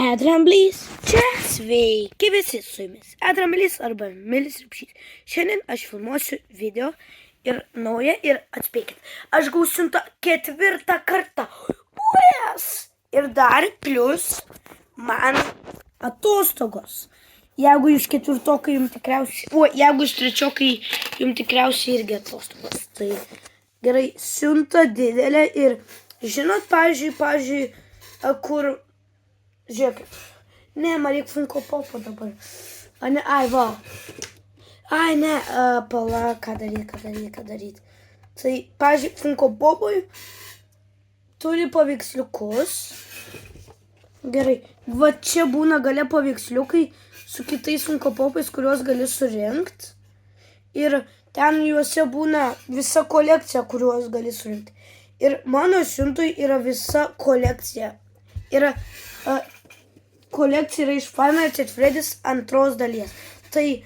Edramblys čia, sveiki visi, su jumis Edramblys arba Milis Rupšys. Šiandien aš filmuosiu video ir naują ir atspėkit, aš gausiu siuntą 4. kartą. Yes! Ir dar plus man atostogos. Jeigu jūs 4-okai jums tikriausiai, jeigu jūs 3-okai jums tikriausiai irgi atostogos. Tai gerai, siunta didelė ir žinot, pavyzdžiui, kur... Žiūrėkit. Ne, man reikia Funko Popo dabar. Va. Ne, pala, ką daryt. Tai, pavyzdžiui, Funko Popui turi paveiksliukus. Gerai. Va čia būna gale paveiksliukai su kitais Funko Popais, kuriuos gali surinkti. Ir ten juose būna visa kolekcija, kuriuos gali surinkti. Ir mano siuntui yra visa kolekcija. Yra... kolekcija yra iš Five Nights at Freddy's 2 dalies. Tai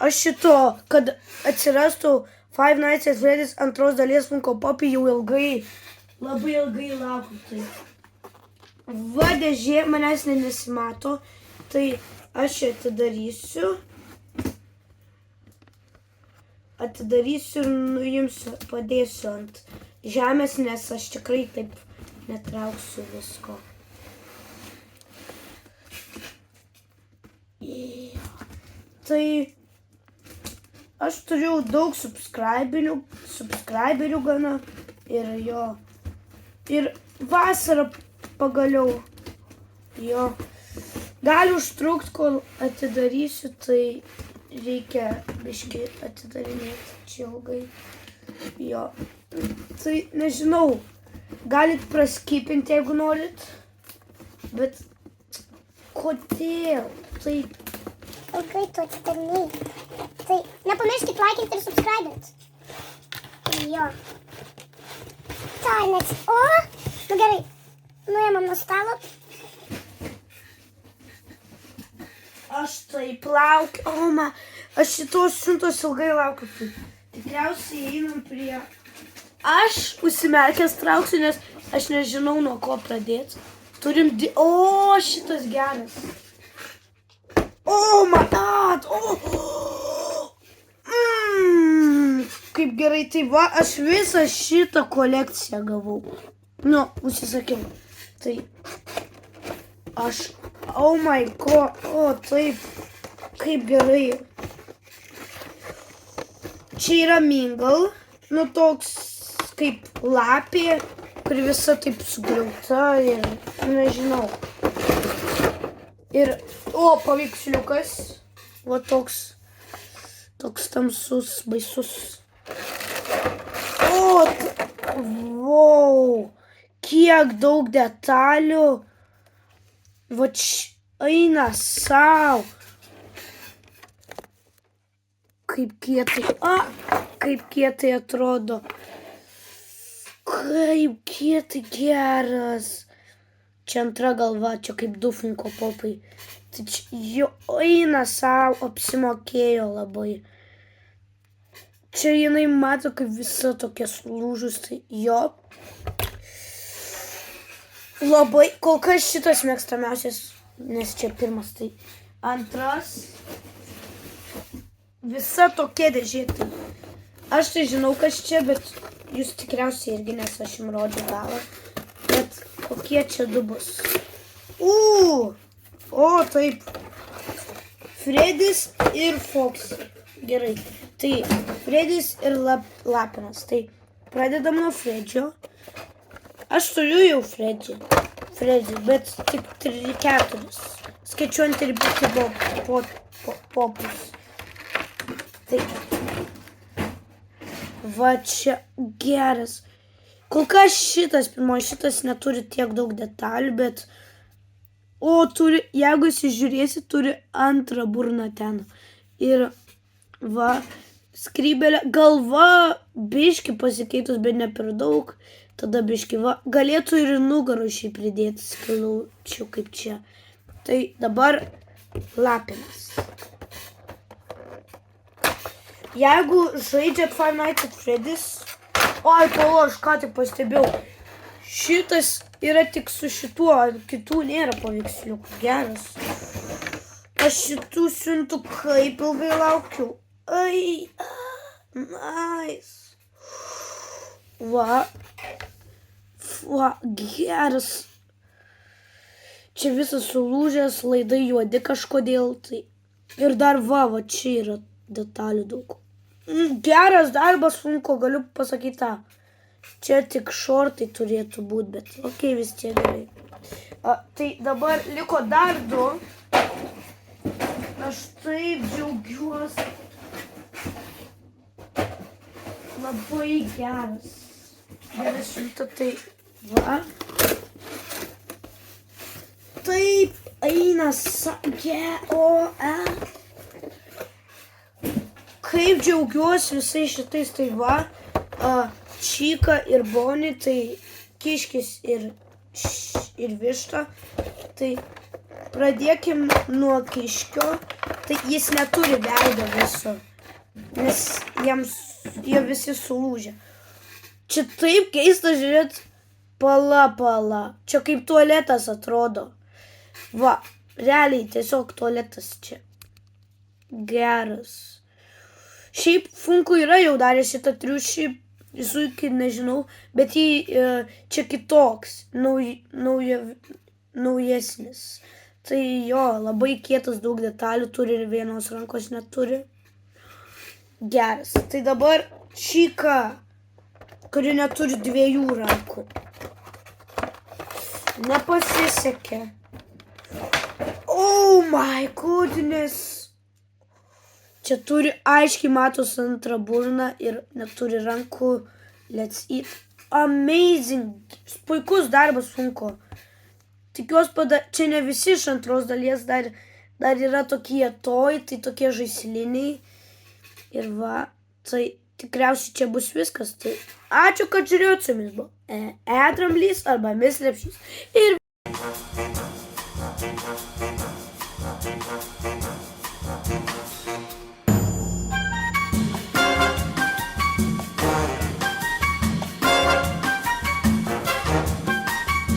aš šito, kad atsirastų Five Nights at Freddy's 2 dalies Funko Pop'i jau labai ilgai laukiu. Tai va dėžė manęs nesimato, tai aš atidarysiu ir jums padėsiu ant žemės, nes aš tikrai taip netrauksiu visko. Tai aš turiu daug subscriberių gana ir jo. Ir vasarą pagaliau jo. Gali užtrukti, kol atidarysiu, tai reikia biškį atidarinėti čia ilgai. Jo. Tai nežinau, galit praskipinti, jeigu norit, bet kodėl? Tai ilgai tu atidarinėjai. Tai nepamirškit laikinti ir subscribinti. Jo. Tai net. Nu gerai. Nuėmam nuo stalo. aš taip laukiu. Aš šitos siuntos ilgai laukiu. Tai tikriausiai einam prie... Aš užsimerkęs trauksiu, nes aš nežinau, nuo ko pradėti. Turim... šitas geras. My God! Kaip gerai, tai va, aš visą šitą kolekciją gavau. Užsisakiau. Tai aš, my God, taip, kaip gerai. Čia yra Mingle, toks kaip lapė, kur visa taip sugriauta ir nežinau. Ir, paveiksliukas, va toks tamsus, baisus. Kiek daug detalių. Va eina sau. Kaip kietai atrodo. Kaip kietai geras. Čia antra galva, čia kaip 2 Funko Popai. Tai čia eina sau, apsimokėjo labai. Čia jinai mato, kaip visa tokia sulūžus, tai jo. Labai, kol kas šitas mėgstamiausias, nes čia pirmas, tai antras. Visa tokia dėžė, tai aš tai žinau, kas čia, bet jūs tikriausiai irgi, nes aš jums rodžiu galą. Bet kokie čia du bus. Taip. Fredis ir Foxy. Gerai. Tai Fredis ir Lapinas. Tai pradedam nuo Fredžio. Aš turiu jau Fredį, bet tik 3-4. Skaičiuojant ir popus. Tai va čia geras. Kol kas šitas neturi tiek daug detalių, bet jeigu įsižiūrėsi, turi antrą burną ten. Ir va, skrybelė, galva biškį pasikeitus, bet ne per daug. Tada biškį, va, galėtų ir nugarų šį pridėti, skilučių kaip čia. Tai dabar Lapinas. Jeigu žaidžiat Five Nights at Freddy's, aš ką tik pastebėjau. Šitas yra tik su šituo, kitų nėra paveiksliukų. Geras. Aš šitų siuntų kaip ilgai laukiu. Ai, nice. Va, geras. Čia visas sulūžęs, laidai juodi kažkodėl. Tai. Ir dar va, čia yra detalių daug. Geras darbas, sunku, galiu pasakyti tą. Čia tik šortai turėtų būti, bet okei, vis tiek gerai. Tai dabar liko dar 2. Aš taip džiaugiuosi. Labai geras. Geras siunta, tai va. Taip eina Kaip džiaugiuosi visais šitais, tai va. Čika ir Boni, tai kiškis ir višta. Tai pradėkim nuo kiškio. Tai jis neturi veido viso, nes jie visi sulūžę. Čia taip keista žiūrėti. Pala. Čia kaip tualetas atrodo. Va, realiai tiesiog tualetas čia. Geras. Šiaip Funko yra jau daręs šitą triušį, visų iki nežinau, bet jį čia kitoks, naujesnis. Tai jo, labai kietas, daug detalių turi ir vienos rankos neturi. Geras. Tai dabar Čika, kuri neturi 2 rankų. Nepasisekė. Oh my goodness. Čia turi aiškiai matos antrą burną ir neturi rankų. Let's eat. Amazing. Puikus darbas Funko. Tikiuosi, čia ne visi iš antros dalies, dar yra tokie tai tokie žaisliniai. Ir va, tai tikriausiai čia bus viskas. Tai ačiū, kad žiūrėjot, su jumis buvo Edramblys arba Miss Lepšys. Ir